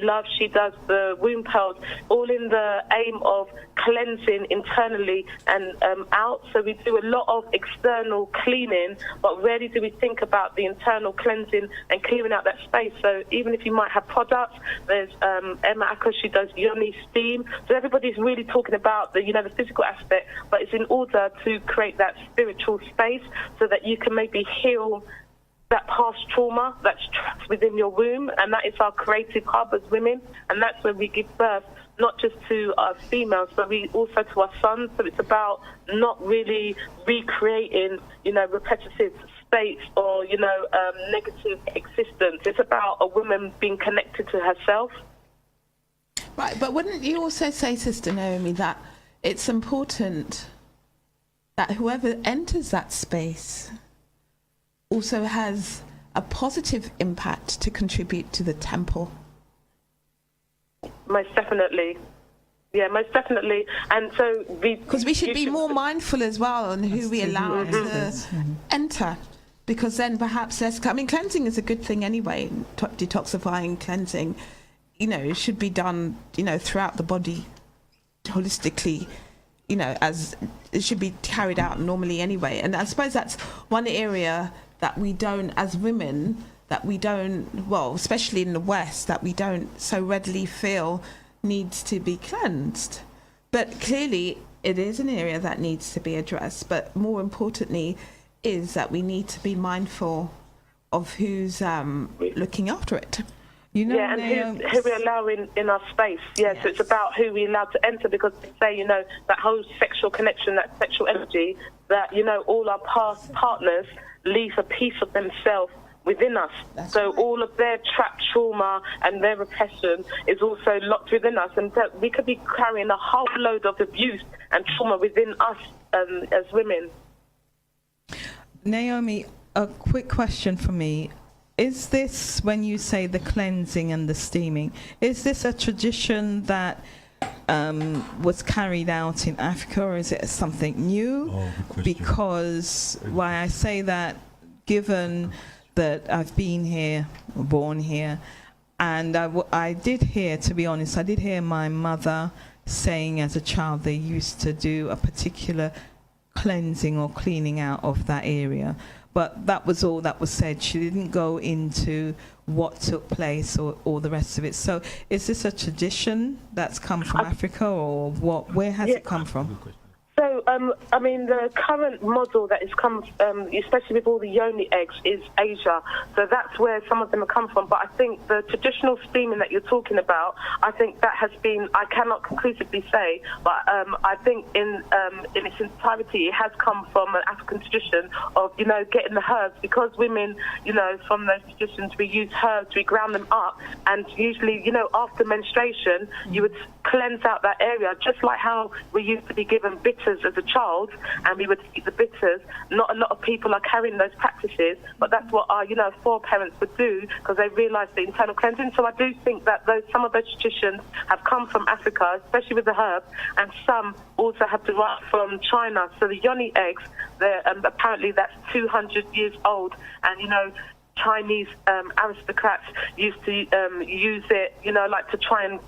Love, she does the womb pearls, all in the aim of cleansing internally and out. So we do a lot of external cleaning, but rarely do we think about the internal cleansing and clearing out that space. So even if you might have products, there's Emma Acker, she does yoni steam. So everybody's really talking about the, the physical aspect, but it's in order to create that spiritual space so that you can maybe heal that past trauma that's trapped within your womb, and that is our creative hub as women, and that's when we give birth, not just to our females, but we also to our sons. So it's about not really recreating, repetitive states or, negative existence. It's about a woman being connected to herself. Right, but wouldn't you also say, Sister Naomi, that it's important that whoever enters that space also has a positive impact to contribute to the temple? Most definitely. Yeah, most definitely. And so because we should be more mindful as well on who we allow to enter, because then perhaps cleansing is a good thing anyway. Detoxifying, cleansing, it should be done, throughout the body, holistically, as it should be carried out normally anyway. And I suppose that's one area that we don't, as women, especially in the West, that we don't so readily feel needs to be cleansed. But clearly it is an area that needs to be addressed. But more importantly is that we need to be mindful of who's looking after it. And who we allow in our space. Yes. So it's about who we allow to enter, because they say, that whole sexual connection, that sexual energy, that, all our past partners leave a piece of themselves within us. That's so right. All of their trapped trauma and their repression is also locked within us, and that we could be carrying a whole load of abuse and trauma within us as women. Naomi, a quick question for me. Is this, when you say the cleansing and the steaming, is this a tradition that was carried out in Africa, or is it something new? Because why I say that, given that I've been here, born here, and I did hear, to be honest, I did hear my mother saying as a child they used to do a particular cleansing or cleaning out of that area. But that was all that was said. She didn't go into what took place or the rest of it. So is this a tradition that's come from Africa, or what? Where has it come from? So, the current model that has come, especially with all the yoni eggs, is Asia. So that's where some of them have come from. But I think the traditional steaming that you're talking about, I think that has been, I cannot conclusively say, but I think in its entirety, it has come from an African tradition of, getting the herbs. Because women, from those traditions, we use herbs, we ground them up, and usually, after menstruation, you would cleanse out that area, just like how we used to be given bitters as a child, and we would eat the bitters. Not a lot of people are carrying those practices, but that's what our, foreparents would do, because they realised the internal cleansing. So I do think that some of those traditions have come from Africa, especially with the herbs, and some also have derived from China. So the yoni eggs, apparently that's 200 years old, and Chinese aristocrats used to use it, like to try and,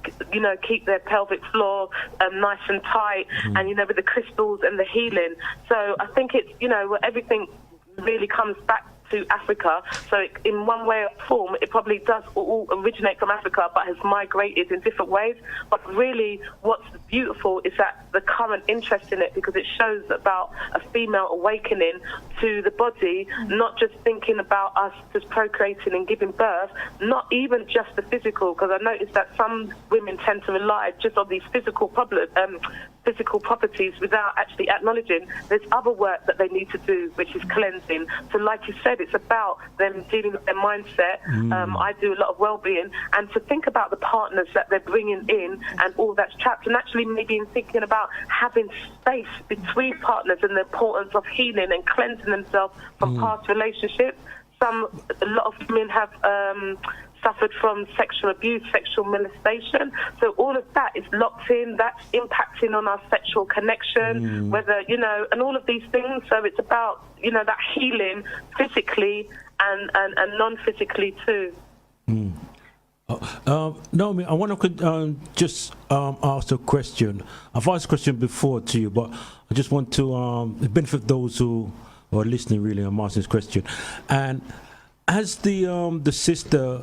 keep their pelvic floor nice and tight, and, with the crystals and the healing. So I think it's, everything really comes back to Africa. So in one way or form, it probably does all originate from Africa, but has migrated in different ways. But really, what's beautiful is that the current interest in it, because it shows about a female awakening to the body, not just thinking about us just procreating and giving birth, not even just the physical, because I noticed that some women tend to rely just on these physical properties without actually acknowledging there's other work that they need to do, which is cleansing. So like you said, it's about them dealing with their mindset. I do a lot of well-being, and to think about the partners that they're bringing in and all that's trapped, and actually maybe in thinking about having space between partners and the importance of healing and cleansing themselves from past relationships. A lot of women have suffered from sexual abuse, sexual molestation. So all of that is locked in. That's impacting on our sexual connection, whether, and all of these things. So it's about, that healing physically and non-physically too. Naomi, I want to just ask a question. I've asked a question before to you, but I just want to benefit those who are listening. Really, I'm asking this question. And as the sister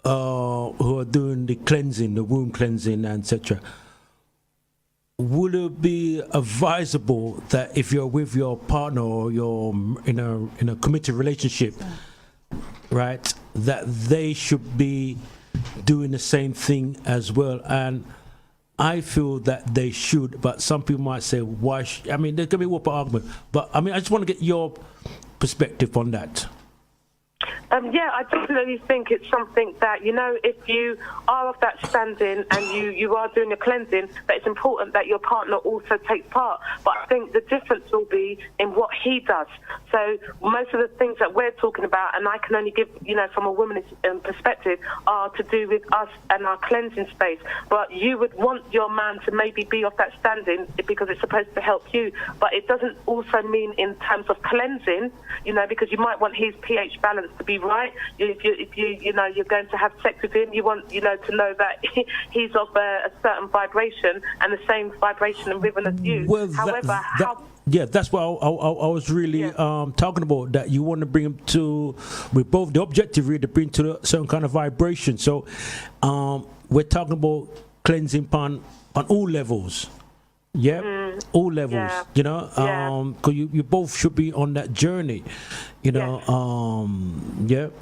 who are doing the cleansing, the womb cleansing, etc., would it be advisable that if you're with your partner or you're in a committed relationship, right, that they should be doing the same thing as well? And I feel that they should, but some people might say, why? I mean, there's going to be whoop argument, but I mean, I just want to get your perspective on that. Yeah, I definitely think it's something that, you know, if you are of that standing and you are doing a cleansing, that it's important that your partner also takes part. But I think the difference will be in what he does. So most of the things that we're talking about, and I can only give, you know, from a woman's perspective, are to do with us and our cleansing space. But you would want your man to maybe be of that standing because it's supposed to help you. But it doesn't also mean in terms of cleansing, you know, because you might want his pH balance to be right. If you know you're going to have sex with him, you want, you know, to know that he's of a certain vibration and the same vibration and rhythm as you. Well, however, yeah, that's what I was really talking about, that you want to bring them to, with both the objective really, to bring to a certain kind of vibration. So we're talking about cleansing on all levels. Yeah, all levels, you know, because you both should be on that journey, you know,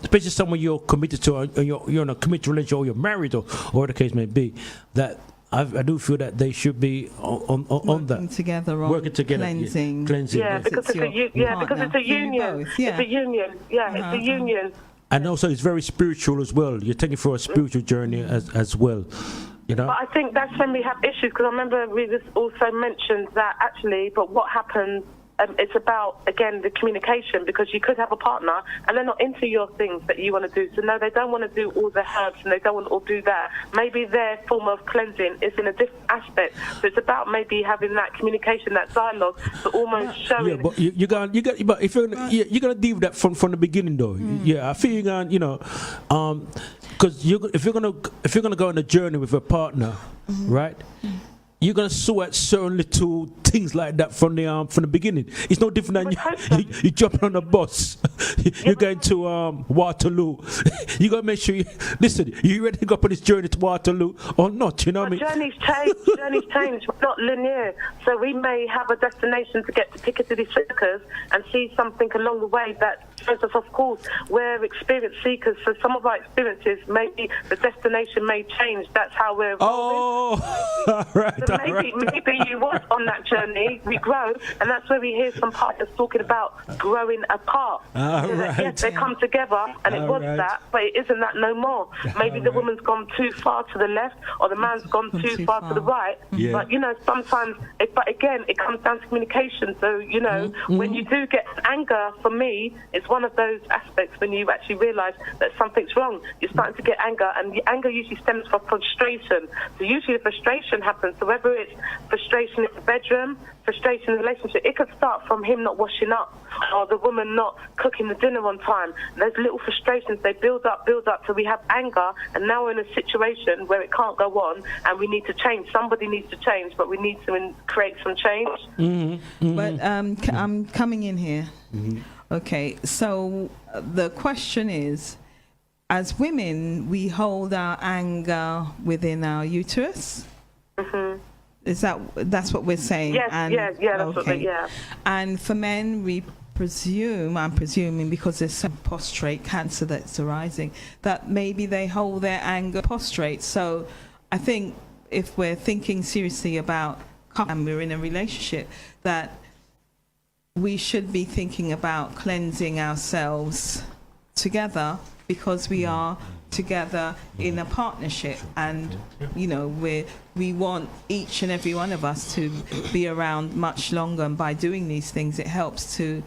especially someone you're committed to, or you're in a committed relationship, or you're married, or whatever the case may be, that I do feel that they should be on working that. Together on working together, cleansing. Cleansing. Yeah, because it's a union. It's a union. Yeah, it's a union. And also it's very spiritual as well. You're taking for a spiritual journey as well. You know? But I think that's when we have issues, because I remember we just also mentioned that actually, but what happens, it's about, again, the communication, because you could have a partner and they're not into your things that you want to do. So no, they don't want to do all the herbs and they don't want to do that. Maybe their form of cleansing is in a different aspect. So it's about maybe having that communication, that dialogue, but almost showing. Yeah, but you got. But if you're gonna deal with that from the beginning, though. Yeah, I feel you're gonna, you know, because if you're gonna go on a journey with a partner, right? You're gonna sort certain little things like that from the beginning. It's no different than you jumping on a bus. You're going to Waterloo. You gotta make sure listen. You ready to go up on this journey to Waterloo or not? You know what I mean? Journeys change. We're not linear. So we may have a destination to get to Piccadilly Circus and see something along the way that shows us, of course, we're experience seekers. So some of our experiences, maybe the destination may change. That's how we're evolving. Oh, right. So maybe you was on that journey, we grow, and that's where we hear some partners talking about growing apart. Right. Yes, they come together, and it was that, but it isn't that no more. Maybe the woman's gone too far to the left, or the man's gone too far to the right. Yeah. But, you know, sometimes, but again, it comes down to communication. So, you know, when you do get anger, for me, it's one of those aspects when you actually realise that something's wrong. You're starting to get anger, and the anger usually stems from frustration. So usually the frustration happens. So whether it's frustration in the bedroom, frustration in the relationship, it could start from him not washing up or the woman not cooking the dinner on time. There's little frustrations, they build up, so we have anger, and now we're in a situation where it can't go on and we need to change. Somebody needs to change, but we need to create some change. But I'm coming in here. Okay, so the question is, as women, we hold our anger within our uterus? That's what we're saying? Yes, that's what And for men, I'm presuming because there's some prostrate cancer that's arising, that maybe they hold their anger prostrate. So I think if we're thinking seriously about, and we're in a relationship, that we should be thinking about cleansing ourselves together, because we are together in a partnership, and you know we want each and every one of us to be around much longer, and by doing these things it helps to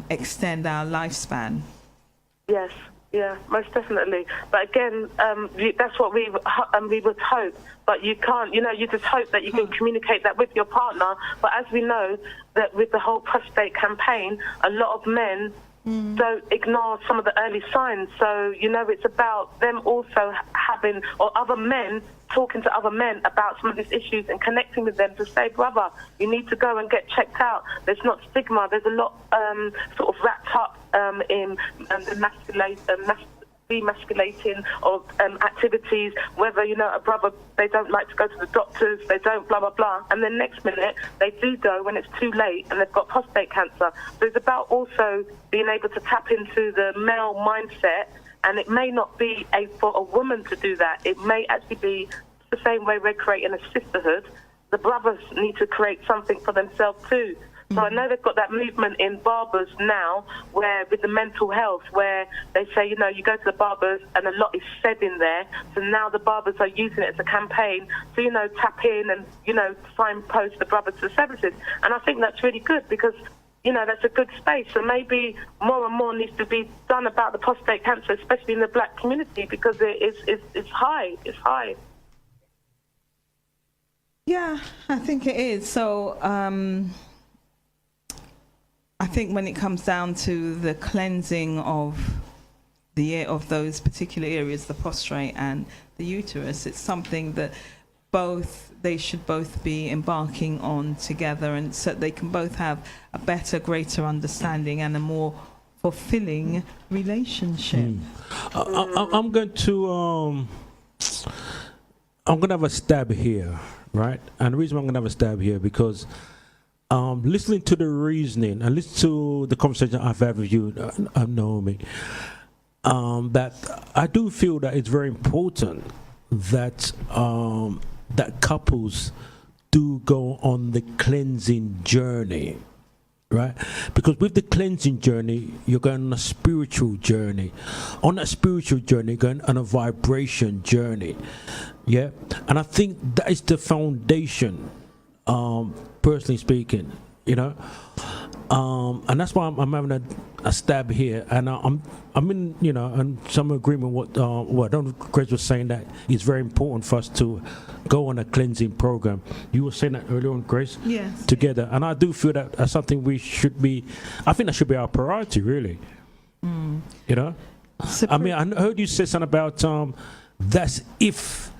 extend our lifespan. Yes, yeah, most definitely. But again, that's what we would hope. But you can't, you know, you just hope that you can communicate that with your partner. But as we know, that with the whole prostate campaign, a lot of men don't ignore some of the early signs. So, it's about them also having, or other men talking to other men about some of these issues and connecting with them to say, brother, you need to go and get checked out. There's not stigma. There's a lot sort of wrapped up in the demasculating of activities, whether, a brother, they don't like to go to the doctors, they don't blah, blah, blah. And then next minute, they do go when it's too late and they've got prostate cancer. So it's about also being able to tap into the male mindset. And it may not be for a woman to do that. It may actually be the same way we're creating a sisterhood. The brothers need to create something for themselves too. So I know they've got that movement in barbers now, where with the mental health, where they say, you go to the barbers and a lot is said in there. So now the barbers are using it as a campaign to, tap in and, signpost the brothers to the services. And I think that's really good because, that's a good space. So maybe more and more needs to be done about the prostate cancer, especially in the black community, because it's high. It's high. Yeah, I think it is. So I think when it comes down to the cleansing of those particular areas, the prostate and the uterus, it's something that they should both be embarking on together, and so they can both have a better, greater understanding and a more fulfilling relationship. I'm going to have a stab here, right? And the reason I'm going to have a stab here because listening to the reasoning and listening to the conversation I've had with you, Naomi, that I do feel that it's very important that that couples do go on the cleansing journey, right? Because with the cleansing journey, you're going on a spiritual journey. On that spiritual journey, going on a vibration journey, yeah? And I think that is the foundation, personally speaking, and that's why I'm having a stab here, and I'm in, in some agreement with what Grace was saying, that it's very important for us to go on a cleansing program. You were saying that earlier on, Grace. Yes. Together, and I do feel that that's something we should be. I think that should be our priority, really. I mean, I heard you say something about that's if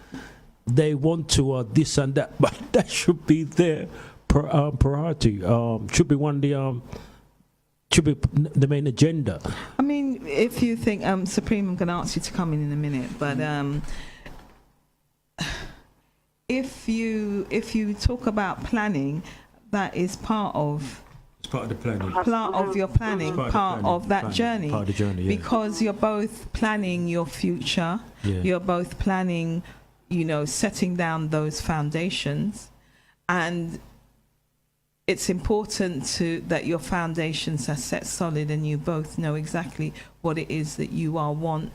they want to, or this and that, but that should be their priority. Should be one of the should be the main agenda. I mean, if you think, Supreme, I'm going to ask you to come in a minute, but if you talk about planning, that is part of. It's part of the planning. Part of your planning, part of that journey. Part of the journey, yeah. Because you're both planning your future. Yeah. You're both planning, setting down those foundations, and it's important that your foundations are set solid and you both know exactly what it is that you want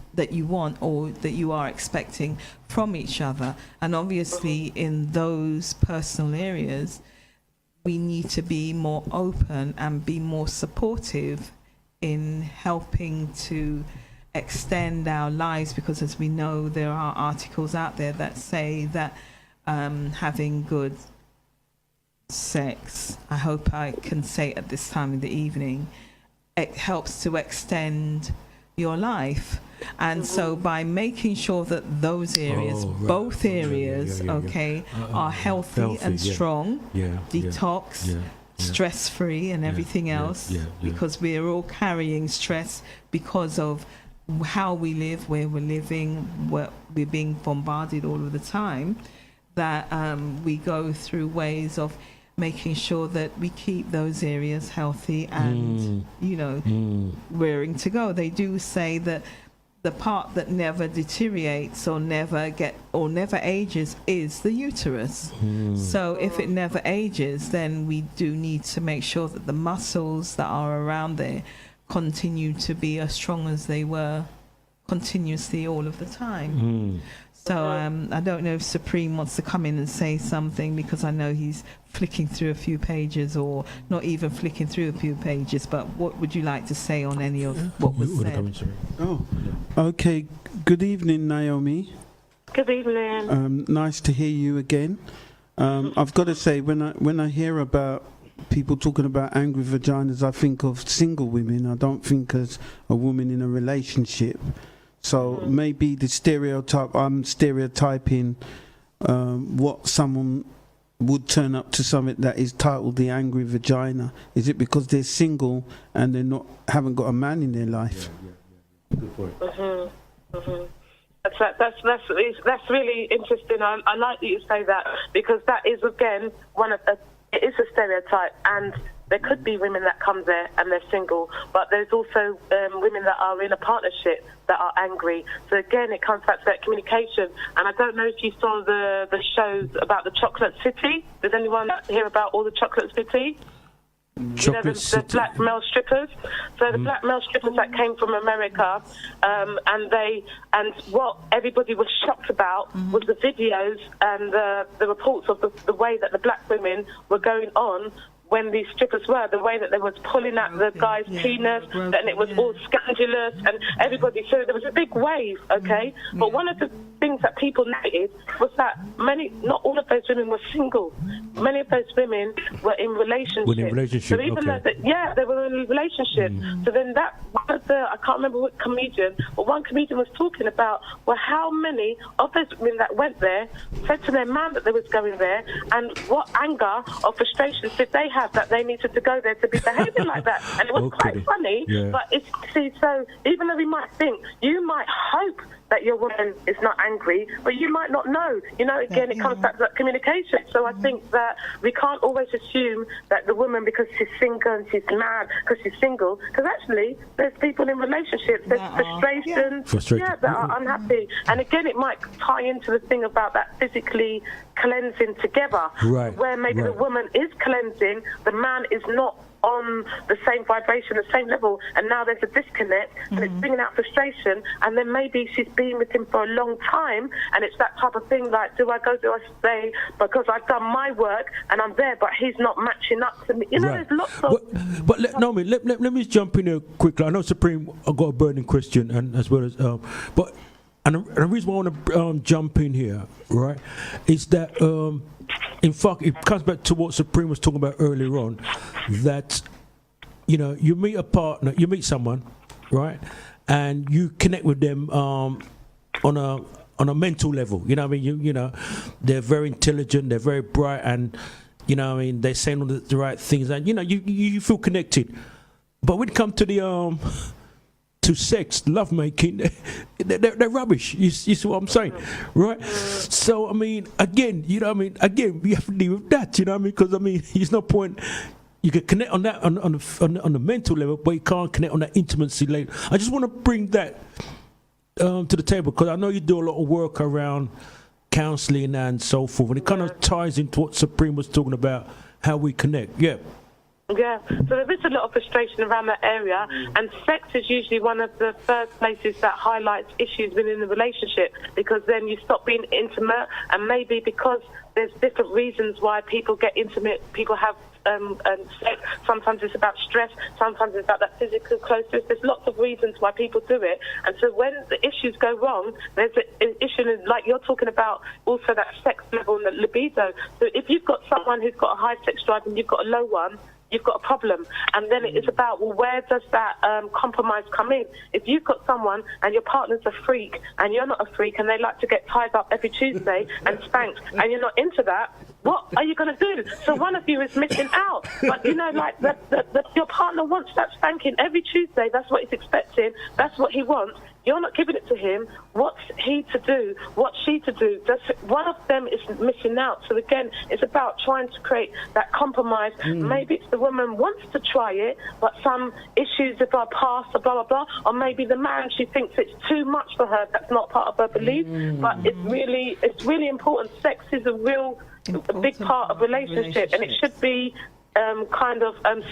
or that you are expecting from each other. And obviously in those personal areas, we need to be more open and be more supportive in helping to extend our lives, because as we know, there are articles out there that say that having good sex, I hope I can say at this time in the evening, it helps to extend your life. And so by making sure that those areas, both areas, are healthy and strong, detox, stress-free and everything else, because we're all carrying stress because of how we live, where we're living, we're being bombarded all of the time, that we go through ways of making sure that we keep those areas healthy and, rearing to go. They do say that the part that never deteriorates or never ages is the uterus. So if it never ages, then we do need to make sure that the muscles that are around there continue to be as strong as they were continuously all of the time. So I don't know if Supreme wants to come in and say something, because I know he's flicking through a few pages, or not even flicking through a few pages, but what would you like to say on any of what was said? Oh, okay. Good evening, Naomi. Good evening. Nice to hear you again. I've got to say, when I hear about people talking about angry vaginas, I think of single women. I don't think as a woman in a relationship. So maybe the stereotype, I'm stereotyping what someone would turn up to something that is titled the angry vagina. Is it because they're single and they're haven't got a man in their life? Good point. That's really interesting. I like that you say that, because that is again it is a stereotype, and there could be women that come there and they're single, but there's also women that are in a partnership that are angry. So again, it comes back to that communication. And I don't know if you saw the shows about the Chocolate City. Does anyone hear about all the Chocolate City? You know, the black male strippers. So the black male strippers that came from America, and what everybody was shocked about was the videos and the reports of the way that the black women were going on when these strippers were, the way that they was pulling at the guy's penis, and it was all scandalous, and everybody, so there was a big wave, okay? But one of the things that people noted was that not all of those women were single. Many of those women were in relationships. So even though they were in a relationship. So then I can't remember what comedian, but one comedian was talking about, well, how many of those women that went there said to their man that they was going there, and what anger or frustration did they have that they needed to go there to be behaving like that. And it was quite funny, but so even though we might think, you might hope that your woman is not angry, but you might not know. You know, again, it comes back to that communication. So I think that we can't always assume that the woman, because she's single and she's mad because she's single, because actually there's people in relationships, there's frustration, that are unhappy. And again, it might tie into the thing about that physically cleansing together, where maybe the woman is cleansing, the man is not on the same vibration, the same level, and now there's a disconnect, and it's bringing out frustration, and then maybe she's been with him for a long time, and it's that type of thing like, do I stay, because I've done my work and I'm there, but he's not matching up to me. You know, there's lots of... But Naomi, let me just jump in here quickly. I know Supreme, I've got a burning question, and as well as... but the reason why I want to jump in here, right, is that... in fact, it comes back to what Supreme was talking about earlier on, that, you know, you meet a partner, you meet someone, right, and you connect with them on a mental level. You know what I mean? You know, they're very intelligent, they're very bright, and, you know what I mean, they're saying all the right things, and, you know, you feel connected. But when it comes to the... to sex, lovemaking, they're rubbish. You see what I'm saying, right? So I mean, again, you know what I mean. Again, we have to deal with that. You know what I mean? Because I mean, there's no point. You can connect on that on the mental level, but you can't connect on that intimacy level. I just want to bring that to the table, because I know you do a lot of work around counselling and so forth, and it kind of ties into what Supreme was talking about, how we connect. Yeah. Yeah, so there is a lot of frustration around that area, and sex is usually one of the first places that highlights issues within the relationship, because then you stop being intimate, and maybe because there's different reasons why people get intimate, people have sex. Sometimes it's about stress, sometimes it's about that physical closeness. There's lots of reasons why people do it, and so when the issues go wrong, there's an issue, like you're talking about, also that sex level and the libido. So if you've got someone who's got a high sex drive and you've got a low one, you've got a problem. And then it's about, well, where does that compromise come in? If you've got someone and your partner's a freak and you're not a freak, and they like to get tied up every Tuesday and spanked, and you're not into that, what are you going to do? So one of you is missing out. But, you know, like your partner wants that spanking every Tuesday. That's what he's expecting. That's what he wants. You're not giving it to him. What's he to do? What's she to do? One of them is missing out. So again, it's about trying to create that compromise. Maybe it's the woman wants to try it, but some issues with her past, or blah, blah, blah. Or maybe the man, she thinks it's too much for her. That's not part of her belief. But it's really important. Sex is a big part of relationship, and it should be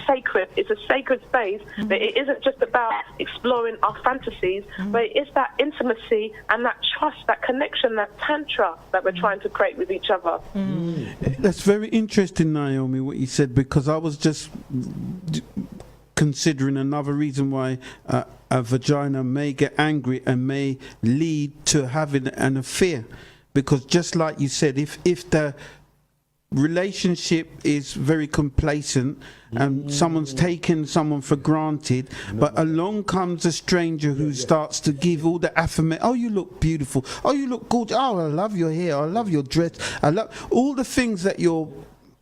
sacred. It's a sacred space, but it isn't just about exploring our fantasies, but it is that intimacy and that trust, that connection, that tantra that we're trying to create with each other. That's very interesting, Naomi, what you said, because I was just considering another reason why a vagina may get angry and may lead to having an affair, because just like you said, if the relationship is very complacent and someone's taken someone for granted, but along comes a stranger who starts to give all the affirmation. Oh, you look beautiful. Oh, you look gorgeous. Oh, I love your hair. I love your dress. I love all the things that your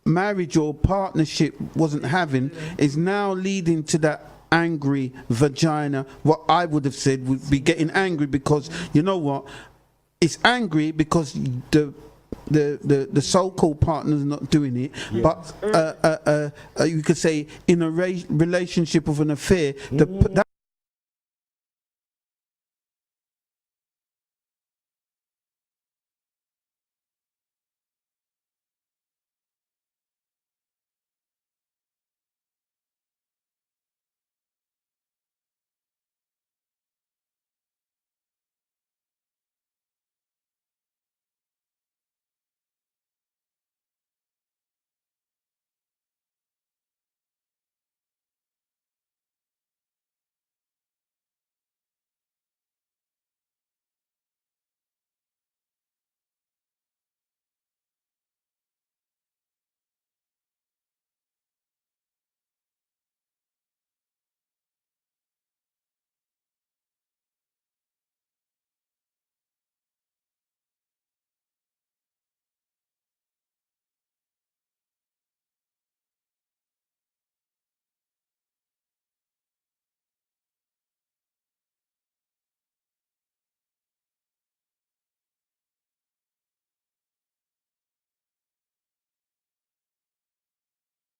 marriage or partnership wasn't having is now leading to that angry vagina. What I would have said would be getting angry because, you know what, it's angry because the so-called partner's not doing it, but you could say in a relationship of an affair, that